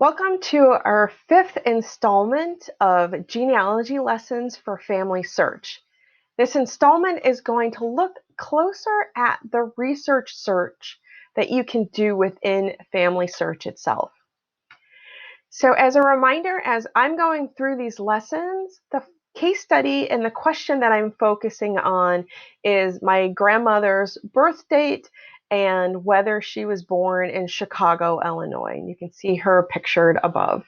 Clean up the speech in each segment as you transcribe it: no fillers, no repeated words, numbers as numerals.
Welcome to our fifth installment of Genealogy Lessons for Family Search. This installment is going to look closer at the research search that you can do within FamilySearch itself. So as a reminder, as I'm going through these lessons, the case study and the question that I'm focusing on is my grandmother's birth date and whether she was born in Chicago, Illinois. You can see her pictured above.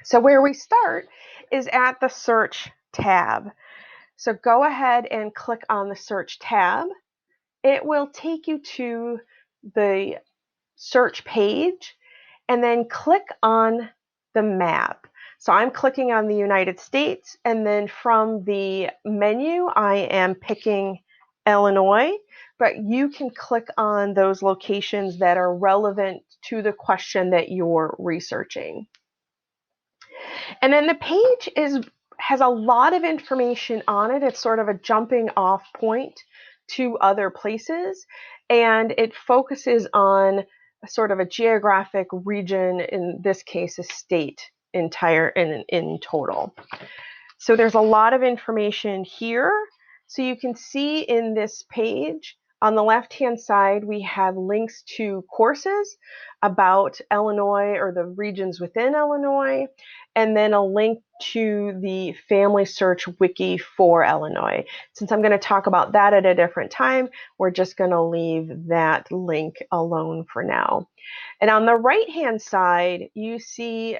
So where we start is at the search tab. So go ahead and click on the search tab. It will take you to the search page and then click on the map. So I'm clicking on the United States, and then from the menu I am picking Illinois, but you can click on those locations that are relevant to the question that you're researching. And then the page has a lot of information on it. It's sort of a jumping off point to other places, and it focuses on sort of a geographic region, in this case a state in total. So there's a lot of information here. So you can see in this page on the left-hand side, we have links to courses about Illinois or the regions within Illinois, and then a link to the FamilySearch wiki for Illinois. Since I'm going to talk about that at a different time, we're just going to leave that link alone for now. And on the right-hand side, you see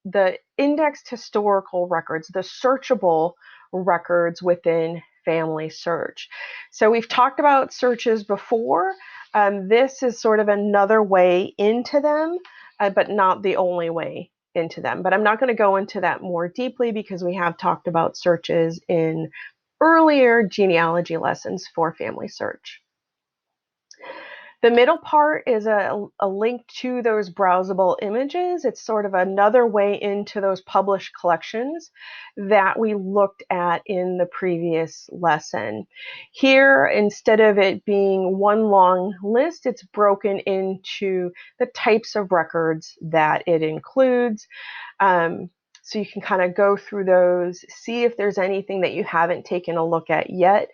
the indexed historical records, the searchable records within FamilySearch. So we've talked about searches before. This is sort of another way into them, but not the only way into them. But I'm not going to go into that more deeply because we have talked about searches in earlier genealogy lessons for FamilySearch. The middle part is a link to those browsable images. It's sort of another way into those published collections that we looked at in the previous lesson. Here, instead of it being one long list, it's broken into the types of records that it includes. So you can kind of go through those, see if there's anything that you haven't taken a look at yet.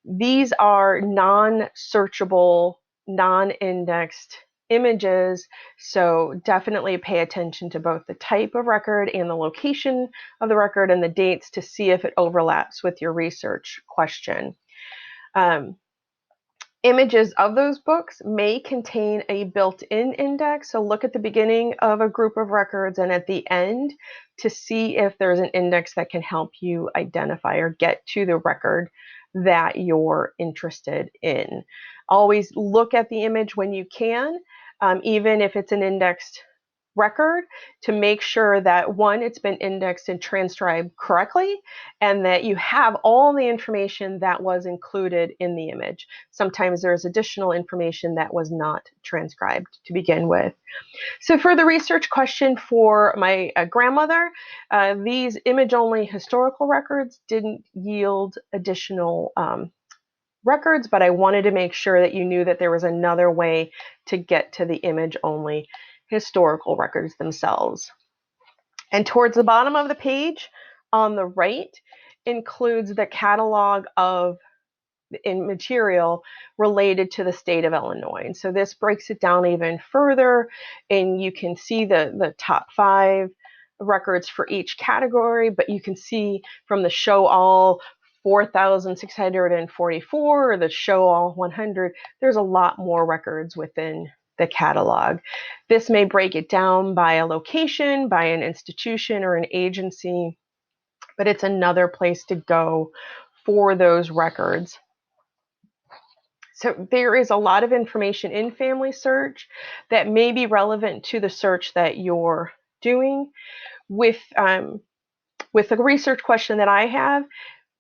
These are non-searchable, non-indexed images, so definitely pay attention to both the type of record and the location of the record and the dates to see if it overlaps with your research question. Images of those books may contain a built-in index, so look at the beginning of a group of records and at the end to see if there's an index that can help you identify or get to the record that you're interested in. Always look at the image when you can, even if it's an indexed record, to make sure that one, it's been indexed and transcribed correctly, and that you have all the information that was included in the image. Sometimes there's additional information that was not transcribed to begin with. So for the research question for my grandmother, these image-only historical records didn't yield additional records, but I wanted to make sure that you knew that there was another way to get to the image-only historical records themselves. And towards the bottom of the page on the right includes the catalog of material related to the state of Illinois. And so this breaks it down even further, and you can see the top 5 records for each category, but you can see from the show all 4,644 or the show all 100, there's a lot more records within the catalog. This may break it down by a location, by an institution or an agency, but it's another place to go for those records. So there is a lot of information in FamilySearch that may be relevant to the search that you're doing. With the research question that I have,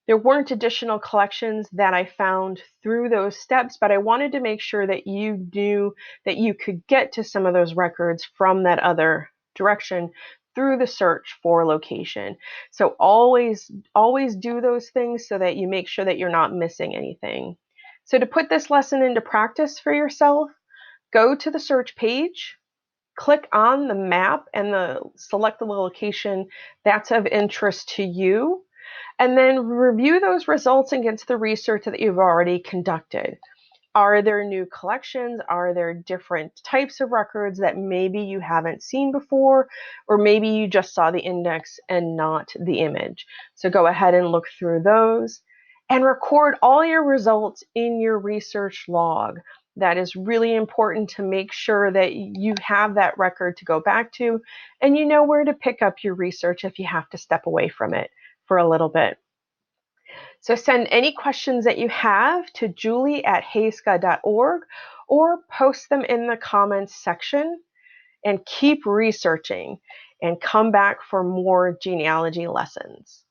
there weren't additional collections that I found through those steps, but I wanted to make sure that you knew that you could get to some of those records from that other direction through the search for location. So always do those things so that you make sure that you're not missing anything. So to put this lesson into practice for yourself, go to the search page, click on the map and select the location that's of interest to you, and then review those results against the research that you've already conducted. Are there new collections? Are there different types of records that maybe you haven't seen before, or maybe you just saw the index and not the image? So go ahead and look through those and record all your results in your research log. That is really important to make sure that you have that record to go back to and you know where to pick up your research if you have to step away from it for a little bit. So send any questions that you have to julie@hayska.org or post them in the comments section, and keep researching and come back for more genealogy lessons.